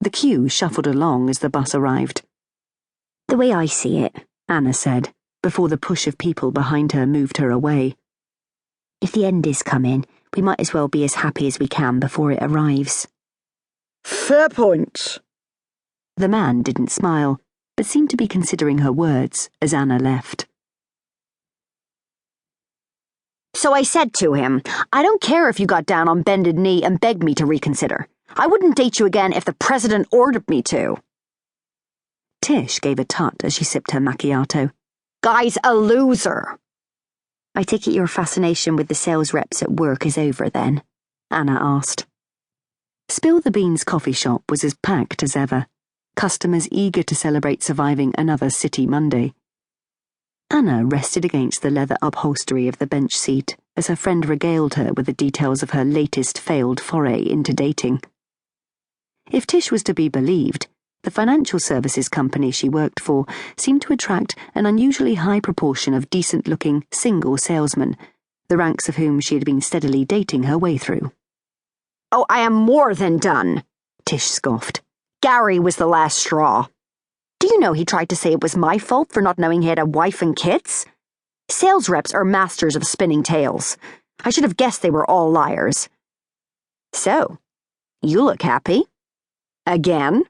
The queue shuffled along as the bus arrived. "The way I see it," Anna said, before the push of people behind her moved her away, "if the end is coming, we might as well be as happy as we can before it arrives." "Fair point." The man didn't smile, but seemed to be considering her words as Anna left. "So I said to him, I don't care if you got down on bended knee and begged me to reconsider. I wouldn't date you again if the president ordered me to." Tish gave a tut as she sipped her macchiato. "Guy's a loser." "I take it your fascination with the sales reps at work is over then?" Anna asked. Spill the Beans coffee shop was as packed as ever, customers eager to celebrate surviving another City Monday. Anna rested against the leather upholstery of the bench seat as her friend regaled her with the details of her latest failed foray into dating. If Tish was to be believed, the financial services company she worked for seemed to attract an unusually high proportion of decent-looking single salesmen, the ranks of whom she had been steadily dating her way through. "Oh, I am more than done," Tish scoffed. "Gary was the last straw. Do you know he tried to say it was my fault for not knowing he had a wife and kids? Sales reps are masters of spinning tales. I should have guessed they were all liars. So, you look happy. Again?"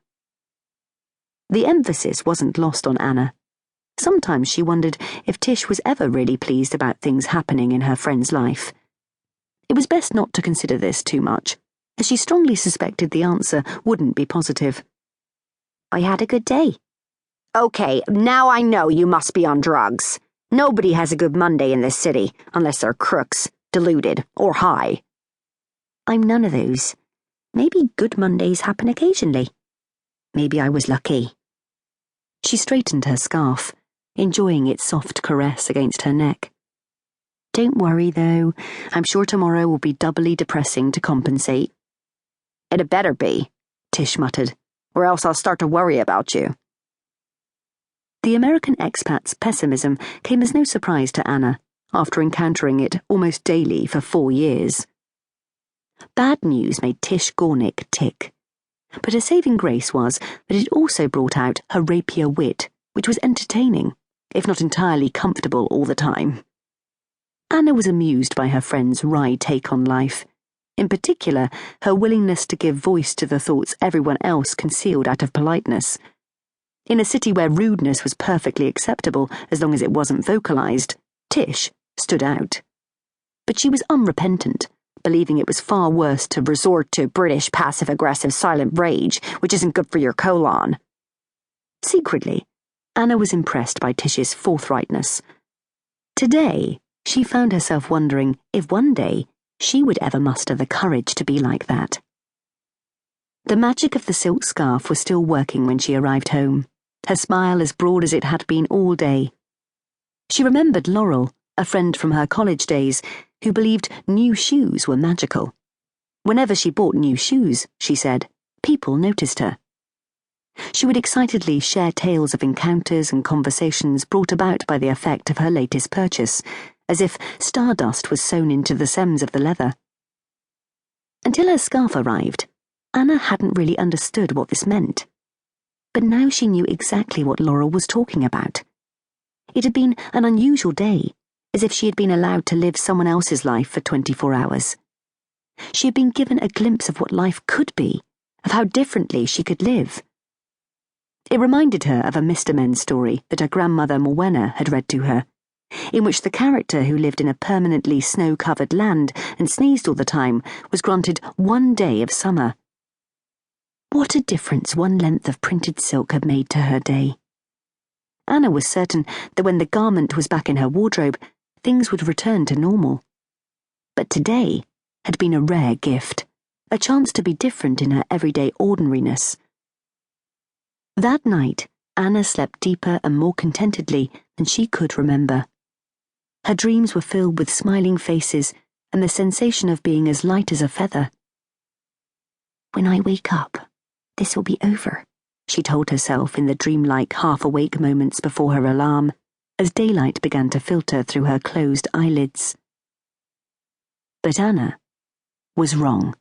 The emphasis wasn't lost on Anna. Sometimes she wondered if Tish was ever really pleased about things happening in her friend's life. It was best not to consider this too much, as she strongly suspected the answer wouldn't be positive. "I had a good day." "Okay, now I know you must be on drugs. Nobody has a good Monday in this city, unless they're crooks, deluded, or high." "I'm none of those. Maybe good Mondays happen occasionally. Maybe I was lucky." She straightened her scarf, enjoying its soft caress against her neck. "Don't worry, though. I'm sure tomorrow will be doubly depressing to compensate." "It'd better be," Tish muttered, "or else I'll start to worry about you." The American expat's pessimism came as no surprise to Anna, after encountering it almost daily for 4 years. Bad news made Tish Gornick tick, but her saving grace was that it also brought out her rapier wit, which was entertaining, if not entirely comfortable all the time. Anna was amused by her friend's wry take on life, in particular her willingness to give voice to the thoughts everyone else concealed out of politeness. In a city where rudeness was perfectly acceptable as long as it wasn't vocalized, Tish stood out. But she was unrepentant, believing it was far worse to resort to British passive-aggressive silent rage, which isn't good for your colon. Secretly, Anna was impressed by Tish's forthrightness. Today, she found herself wondering if one day she would ever muster the courage to be like that. The magic of the silk scarf was still working when she arrived home, her smile as broad as it had been all day. She remembered Laurel, a friend from her college days, who believed new shoes were magical. Whenever she bought new shoes, she said, people noticed her. She would excitedly share tales of encounters and conversations brought about by the effect of her latest purchase, as if stardust was sewn into the stems of the leather. Until her scarf arrived, Anna hadn't really understood what this meant. But now she knew exactly what Laurel was talking about. It had been an unusual day, as if she had been allowed to live someone else's life for 24 hours. She had been given a glimpse of what life could be, of how differently she could live. It reminded her of a Mr. Men story that her grandmother Morwenna had read to her, in which the character who lived in a permanently snow-covered land and sneezed all the time was granted 1 day of summer. What a difference one length of printed silk had made to her day. Anna was certain that when the garment was back in her wardrobe, things would return to normal. But today had been a rare gift, a chance to be different in her everyday ordinariness. That night, Anna slept deeper and more contentedly than she could remember. Her dreams were filled with smiling faces and the sensation of being as light as a feather. "When I wake up, this will be over," she told herself in the dreamlike half-awake moments before her alarm, as daylight began to filter through her closed eyelids. But Anna was wrong.